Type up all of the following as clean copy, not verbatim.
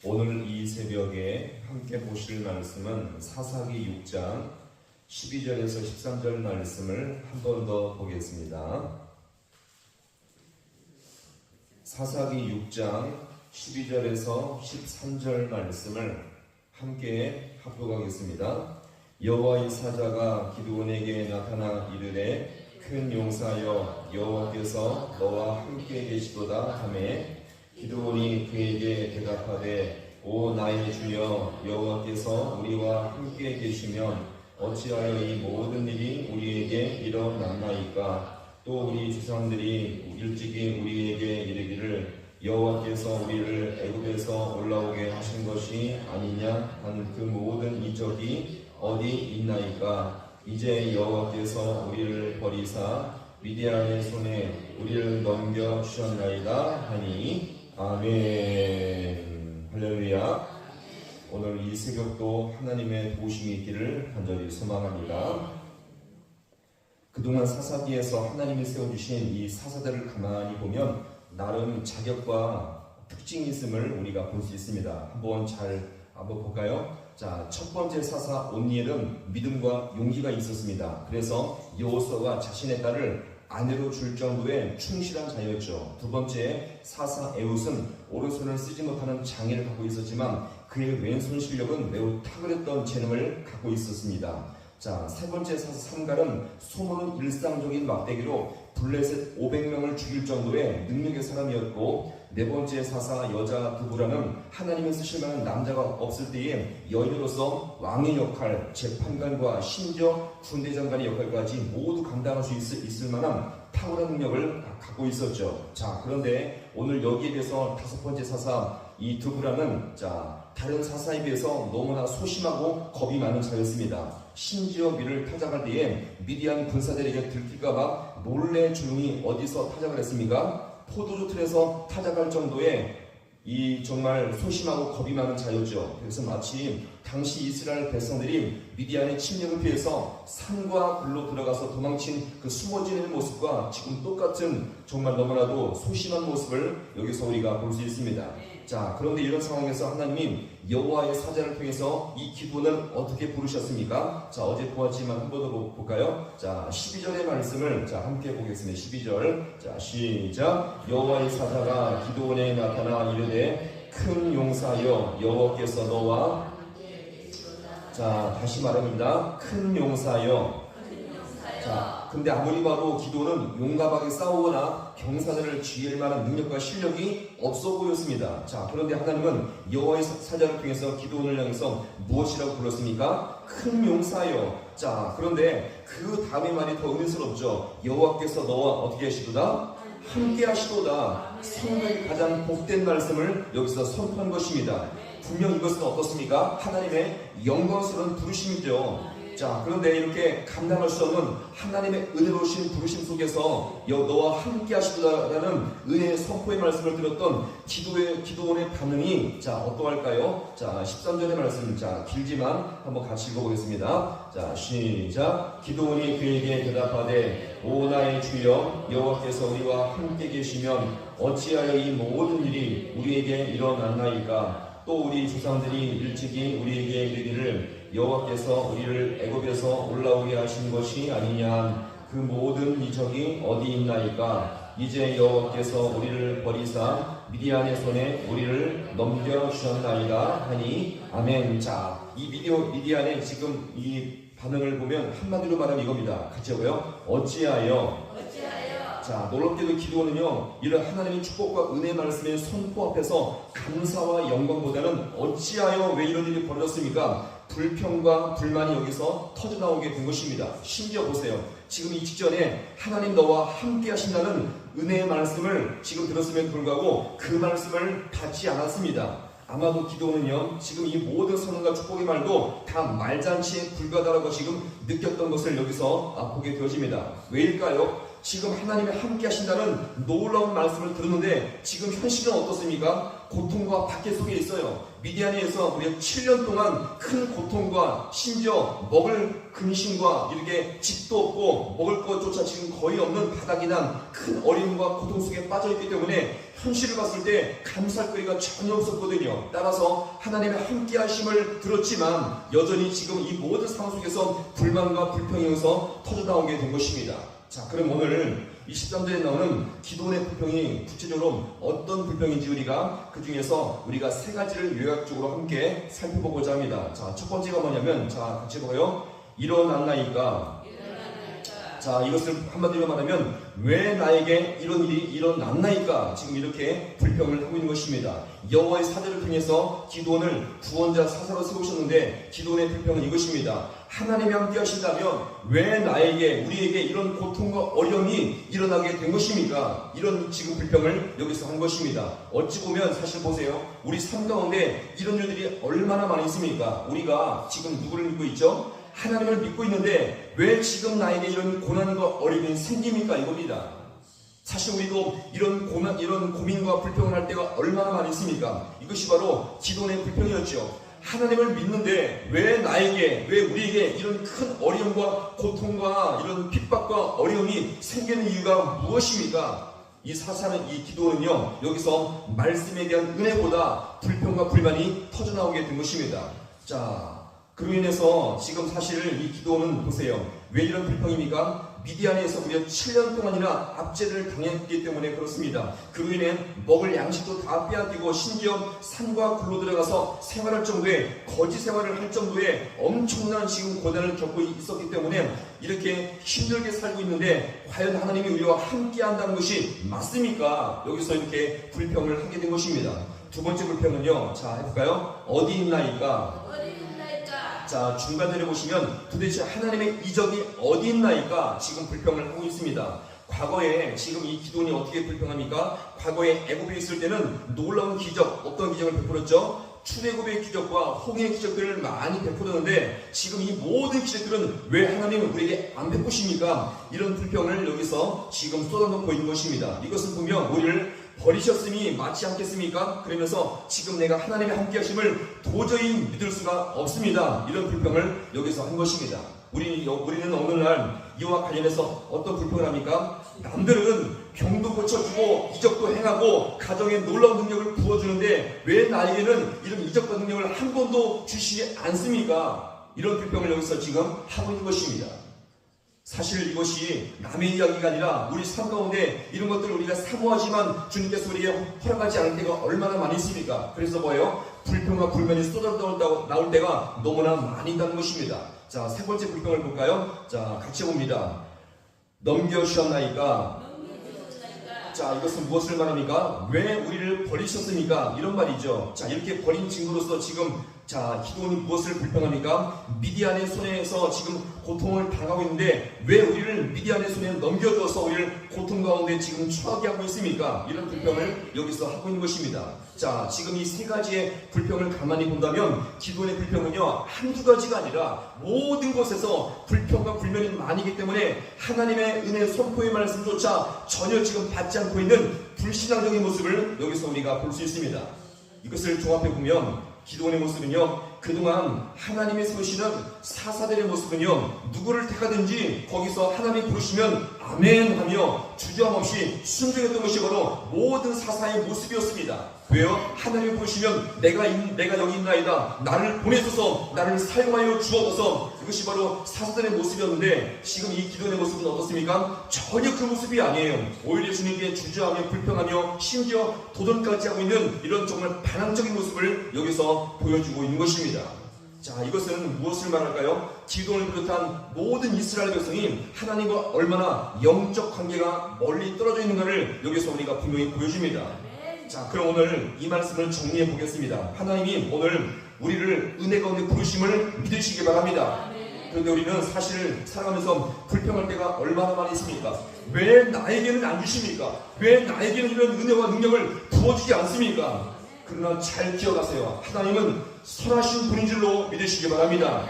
오늘 이 새벽에 함께 보실 말씀은 사사기 6장 12절에서 13절 말씀을 한 번 더 보겠습니다. 사사기 6장 12절에서 13절 말씀을 함께 합독하겠습니다. 여호와의 사자가 기드온에게 나타나 이르되 큰 용사여 여호와께서 너와 함께 계시도다 하매 기드온이 그에게 대답하되 오 나의 주여 여호와께서 우리와 함께 계시면 어찌하여 이 모든 일이 우리에게 일어났나이까. 또 우리 조상들이 일찍이 우리에게 이르기를 여호와께서 우리를 애굽에서 올라오게 하신 것이 아니냐 한 그 모든 이적이 어디 있나이까. 이제 여호와께서 우리를 버리사 미디안의 손에 우리를 넘겨 주셨나이다 하니 아멘. 할렐루야. 오늘 이 새벽도 하나님의 도우심이 있기를 간절히 소망합니다. 그동안 사사기에서 하나님이 세워주신 이 사사들을 가만히 보면 나름 자격과 특징이 있음을 우리가 볼 수 있습니다. 한번 볼까요? 자, 첫 번째 사사 온니엘은 믿음과 용기가 있었습니다. 그래서 여호수아가 자신의 딸을 아내로 줄 정도의 충실한 자였죠. 두 번째 사사 에훗은 오른손을 쓰지 못하는 장애를 갖고 있었지만 그의 왼손 실력은 매우 탁월했던 재능을 갖고 있었습니다. 자, 세 번째 사사 삼갈은 소모는 일상적인 막대기로 블레셋 500명을 죽일 정도의 능력의 사람이었고, 네 번째 사사 여자 드보라는 하나님이 쓰실 만한 남자가 없을 때에 여인으로서 왕의 역할, 재판관과 심지어 군대 장관의 역할까지 모두 감당할 수 있을 만한 탁월한 능력을 갖고 있었죠. 자, 그런데 오늘 여기에 대해서 다섯 번째 사사 이 드보라는 다른 사사에 비해서 너무나 소심하고 겁이 많은 자였습니다. 심지어 밀을 타작할 때에 미디안 군사들에게 들킬까봐 몰래 조용히 어디서 타작을 했습니까? 포도주 틀에서 타작할 정도의 이 정말 소심하고 겁이 많은 자였죠. 그래서 마치 당시 이스라엘 백성들이 미디안의 침략을 피해서 산과 들로 들어가서 도망친 그 숨어지는 모습과 지금 똑같은 정말 너무나도 소심한 모습을 여기서 우리가 볼 수 있습니다. 자, 그런데 이런 상황에서 하나님이 여호와의 사자를 통해서 이 기도는 어떻게 부르셨습니까? 자, 어제 보았지만 한 번 더 볼까요? 자, 12절의 말씀을 함께 보겠습니다. 12절. 자, 시작. 여호와의 사자가 기드온에 나타나 이르되 큰 용사여 여호와께서 너와 다시 말합니다. 큰 용사여. 자, 근데 아무리 봐도 기도는 용감하게 싸우거나 경사들을 쥐일 만한 능력과 실력이 없어 보였습니다. 자, 그런데 하나님은 여호와의 사자를 통해서 기도원을 향해서 무엇이라고 불렀습니까? 큰 용사여. 자, 그런데 그 다음의 말이 더 은혜스럽죠. 여호와께서 너와 어떻게 하시도다? 함께 하시도다. 성경의 가장 복된 말씀을 여기서 선포한 것입니다. 분명 이것은 어떻습니까? 하나님의 영광스러운 부르심이죠. 자, 그런데 이렇게 감당할 수 없는 하나님의 은혜로우신 부르심 속에서 너와 함께 하시도다라는 은혜의 선포의 말씀을 들었던 기도원의 반응이 어떠할까요? 자, 13절의 말씀, 길지만 한번 같이 읽어보겠습니다. 자, 시작. 기도원이 그에게 대답하되 오 나의 주여 여호와께서 우리와 함께 계시면 어찌하여 이 모든 일이 우리에게 일어났나이까. 또 우리 조상들이 일찍이 우리에게 이르기를 여호와께서 우리를 애굽에서 올라오게 하신 것이 아니냐 그 모든 이적이 어디 있나이까. 이제 여호와께서 우리를 버리사 미디안의 손에 우리를 넘겨주셨나이다 하니 아멘. 자, 이 미디안의 지금 이 반응을 보면 한마디로 말하면 이겁니다. 같이 해봐요. 어찌하여. 자, 놀랍게도 기도는요, 이런 하나님의 축복과 은혜 말씀의 선포 앞에서 감사와 영광보다는 어찌하여 왜 이런 일이 벌어졌습니까? 불평과 불만이 여기서 터져나오게 된 것입니다. 심지어 보세요. 지금 이 직전에 하나님 너와 함께 하신다는 은혜의 말씀을 지금 들었음에도 불구하고 그 말씀을 받지 않았습니다. 아마도 기도는요, 지금 이 모든 선언과 축복의 말도 다 말잔치에 불과하다고 지금 느꼈던 것을 여기서 보게 되어집니다. 왜일까요? 지금 하나님이 함께 하신다는 놀라운 말씀을 들었는데 지금 현실은 어떻습니까? 고통과 박해 속에 있어요. 미디안에서 우리가 7년 동안 큰 고통과 심지어 먹을 근심과 이렇게 집도 없고 먹을 것조차 지금 거의 없는 바닥이 난 큰 어려움과 고통 속에 빠져있기 때문에 현실을 봤을 때 감사할 거리가 전혀 없었거든요. 따라서 하나님의 함께 하심을 들었지만 여전히 지금 이 모든 상황 속에서 불만과 불평이어서 터져나오게 된 것입니다. 자, 그럼 오늘 23절에 나오는 기도원의 불평이 구체적으로 어떤 불평인지 우리가 그 중에서 우리가 세 가지를 요약적으로 함께 살펴보고자 합니다. 자, 첫 번째가 뭐냐면, 자, 같이 보고요. 일어났나이까. 자, 이것을 한마디로 말하면 왜 나에게 이런 일이 일어났나이까 지금 이렇게 불평을 하고 있는 것입니다. 여호와의 사자를 통해서 기도원을 구원자 사사로 세우셨는데 기도원의 불평은 이것입니다. 하나님이 함께 하신다면 왜 나에게 우리에게 이런 고통과 어려움이 일어나게 된 것입니까? 이런 지금 불평을 여기서 한 것입니다. 어찌 보면 사실 보세요. 우리 삶 가운데 이런 일들이 얼마나 많이 있습니까? 우리가 지금 누구를 믿고 있죠? 하나님을 믿고 있는데 왜 지금 나에게 이런 고난과 어려움이 생깁니까? 이겁니다. 사실 우리도 이런 고민과 불평을 할 때가 얼마나 많이 있습니까? 이것이 바로 기도원의 불평이었죠. 하나님을 믿는데 왜 나에게, 왜 우리에게 이런 큰 어려움과 고통과 이런 핍박과 어려움이 생기는 이유가 무엇입니까? 이 사사는, 이 기도는요, 여기서 말씀에 대한 은혜보다 불평과 불만이 터져나오게 된 것입니다. 자, 그로 인해서 지금 사실 이 기도는 보세요. 왜 이런 불평입니까? 미디안에서 무려 7년 동안이나 압제를 당했기 때문에 그렇습니다. 그로 인해 먹을 양식도 다 빼앗기고 심지어 산과 굴로 들어가서 생활할 정도의 거지 생활을 할 정도의 엄청난 지금 고난을 겪고 있었기 때문에 이렇게 힘들게 살고 있는데 과연 하나님이 우리와 함께 한다는 것이 맞습니까? 여기서 이렇게 불평을 하게 된 것입니다. 두 번째 불평은요. 자, 해볼까요? 어디 있나이까? 자, 중간절에 보시면 도대체 하나님의 이적이 어디 있나이까 지금 불평을 하고 있습니다. 과거에 지금 이 기도원이 어떻게 불평합니까? 과거에 애굽에 있을 때는 놀라운 기적, 어떤 기적을 베풀었죠? 출애굽의 기적과 홍해의 기적들을 많이 베풀었는데 지금 이 모든 기적들은 왜 하나님은 우리에게 안 베푸십니까? 이런 불평을 여기서 지금 쏟아놓고 있는 것입니다. 이것은 보면 우리를 버리셨음이 맞지 않겠습니까? 그러면서 지금 내가 하나님의 함께 하심을 도저히 믿을 수가 없습니다. 이런 불평을 여기서 한 것입니다. 우리는 어느 날 이와 관련해서 어떤 불평을 합니까? 남들은 병도 고쳐주고 이적도 행하고 가정에 놀라운 능력을 부어주는데 왜 나에게는 이런 이적과 능력을 한 번도 주시지 않습니까? 이런 불평을 여기서 지금 하고 있는 것입니다. 사실 이것이 남의 이야기가 아니라 우리 삶 가운데 이런 것들을 우리가 사모하지만 주님께서 우리에게 허락하지 않을 때가 얼마나 많이 있습니까? 그래서 뭐예요? 불평과 불만이 쏟아 나올 때가 너무나 많이 있다는 것입니다. 자, 세 번째 불평을 볼까요? 자, 같이 봅니다. 넘겨주셨나이까? 자, 이것은 무엇을 말합니까? 왜 우리를 버리셨습니까? 이런 말이죠. 자, 이렇게 버린 증거로서 지금 자, 기도원이 무엇을 불평합니까? 미디안의 손에서 지금 고통을 당하고 있는데 왜 우리를 미디안의 손에 넘겨줘서 우리를 고통 가운데 지금 처하게 하고 있습니까? 이런 불평을 여기서 하고 있는 것입니다. 자, 지금 이 세 가지의 불평을 가만히 본다면 기도원의 불평은요, 한두 가지가 아니라 모든 곳에서 불평과 불만이 많이기 때문에 하나님의 은혜 선포의 말씀조차 전혀 지금 받지 않고 있는 불신앙적인 모습을 여기서 우리가 볼 수 있습니다. 이것을 종합해 보면 기도원의 모습은요, 그동안 하나님이 세우시는 사사들의 모습은요, 누구를 택하든지 거기서 하나님이 부르시면 아멘 하며 주저함 없이 순종했던 것이 바로 모든 사사의 모습이었습니다. 왜요? 하나님이 부르시면 내가 여기 있나이다, 나를 보내소서, 나를 사용하여 주옵소서. 이것이 바로 사사들의 모습이었는데 지금 이 기도원의 모습은 어떻습니까? 전혀 그 모습이 아니에요. 오히려 주님께 주저하며 불평하며 심지어 도전까지 하고 있는 이런 정말 반항적인 모습을 여기서 보여주고 있는 것입니다. 자, 이것은 무엇을 말할까요? 기도원을 비롯한 모든 이스라엘 백성이 하나님과 얼마나 영적 관계가 멀리 떨어져 있는가를 여기서 우리가 분명히 보여줍니다. 자, 그럼 오늘 이 말씀을 정리해 보겠습니다. 하나님이 오늘 우리를 은혜 가운데 부르심을 믿으시기 바랍니다. 그런데 우리는 사실 살아가면서 불평할 때가 얼마나 많이 있습니까? 왜 나에게는 안 주십니까? 왜 나에게는 이런 은혜와 능력을 부어주지 않습니까? 그러나 잘 기억하세요. 하나님은 선하신 분인 줄로 믿으시기 바랍니다.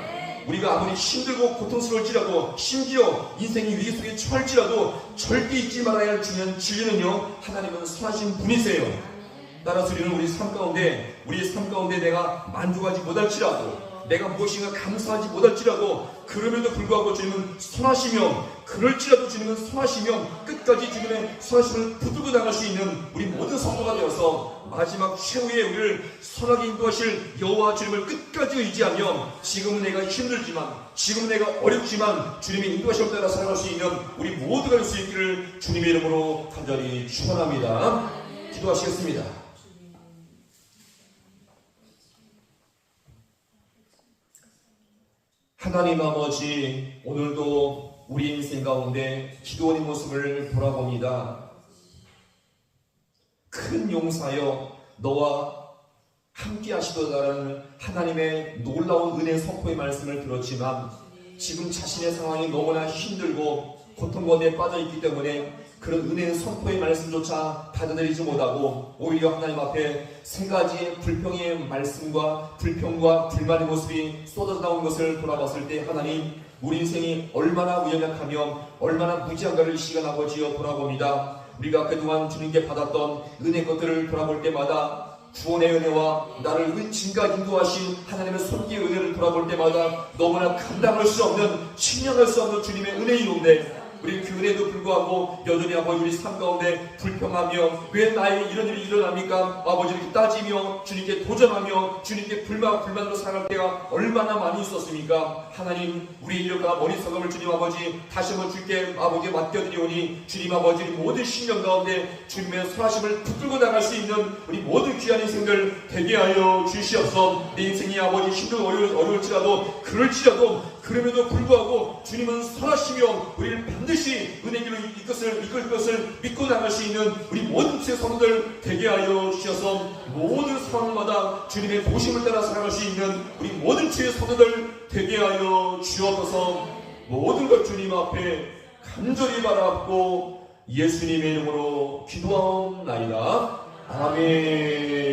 우리가 아무리 힘들고 고통스러울지라도 심지어 인생이 위기 속에 처할지라도 절대 잊지 말아야 할 중요한 진리는요, 하나님은 선하신 분이세요. 따라서 우리는 우리 삶 가운데 내가 만족하지 못할지라도, 내가 무엇인가 감사하지 못할지라도, 그럼에도 불구하고 주님은 선하시며, 그럴지라도 주님은 선하시며, 끝까지 주님의 선하심을 붙들고 나갈 수 있는 우리 모든 성도가 되어서 마지막 최후에 우리를 선하게 인도하실 여호와 주님을 끝까지 의지하며, 지금은 내가 힘들지만, 지금은 내가 어렵지만 주님의 인도하심을 따라 살아갈 수 있는 우리 모두가 될 수 있기를 주님의 이름으로 간절히 축원합니다. 기도하시겠습니다. 하나님 아버지, 오늘도 우리 인생 가운데 기도원의 모습을 돌아봅니다. 큰 용사여, 너와 함께 하시도다라는 하나님의 놀라운 은혜 선포의 말씀을 들었지만, 지금 자신의 상황이 너무나 힘들고 고통 가운데 빠져있기 때문에 그런 은혜의 선포의 말씀조차 받아들이지 못하고 오히려 하나님 앞에 세 가지의 불평의 말씀과 불평과 불만의 모습이 쏟아져 나온 것을 돌아봤을 때, 하나님, 우리 인생이 얼마나 연약하며 얼마나 무지한가를 시간 아버지여 돌아봅니다. 우리가 그동안 주님께 받았던 은혜 것들을 돌아볼 때마다, 구원의 은혜와 나를 진가 인도하신 하나님의 손길의 은혜를 돌아볼 때마다 너무나 감당할 수 없는, 측량할 수 없는 주님의 은혜이온데, 우리 그 은혜도 불구하고 여전히 아버지 우리 삶 가운데 불평하며, 왜 나에게 이런 일이 일어납니까? 아버지 이렇게 따지며 주님께 도전하며 주님께 불만으로 살아갈 때가 얼마나 많이 있었습니까? 하나님, 우리 인력과 머리석음을 주님 아버지 다시 한번 주께 아버지에 맡겨드리오니, 주님 아버지 모든 신령 가운데 주님의 선하심을 붙들고 나갈 수 있는 우리 모든 귀한 인생들 되게 하여 주시옵소서. 내 인생이 아버지 힘들고 어려울지라도, 그럼에도 불구하고 주님은 선하시며 우리를 반드시 은혜길로 이끌 것을 믿고 나갈 수 있는 우리 모든 주의 성도들 되게 하여 주셔서, 모든 상황마다 주님의 도심을 따라 살아갈 수 있는 우리 모든 주의 성도들 되게 하여 주옵소서. 모든 것 주님 앞에 간절히 바라옵고 예수님의 이름으로 기도하옵나이다. 아멘.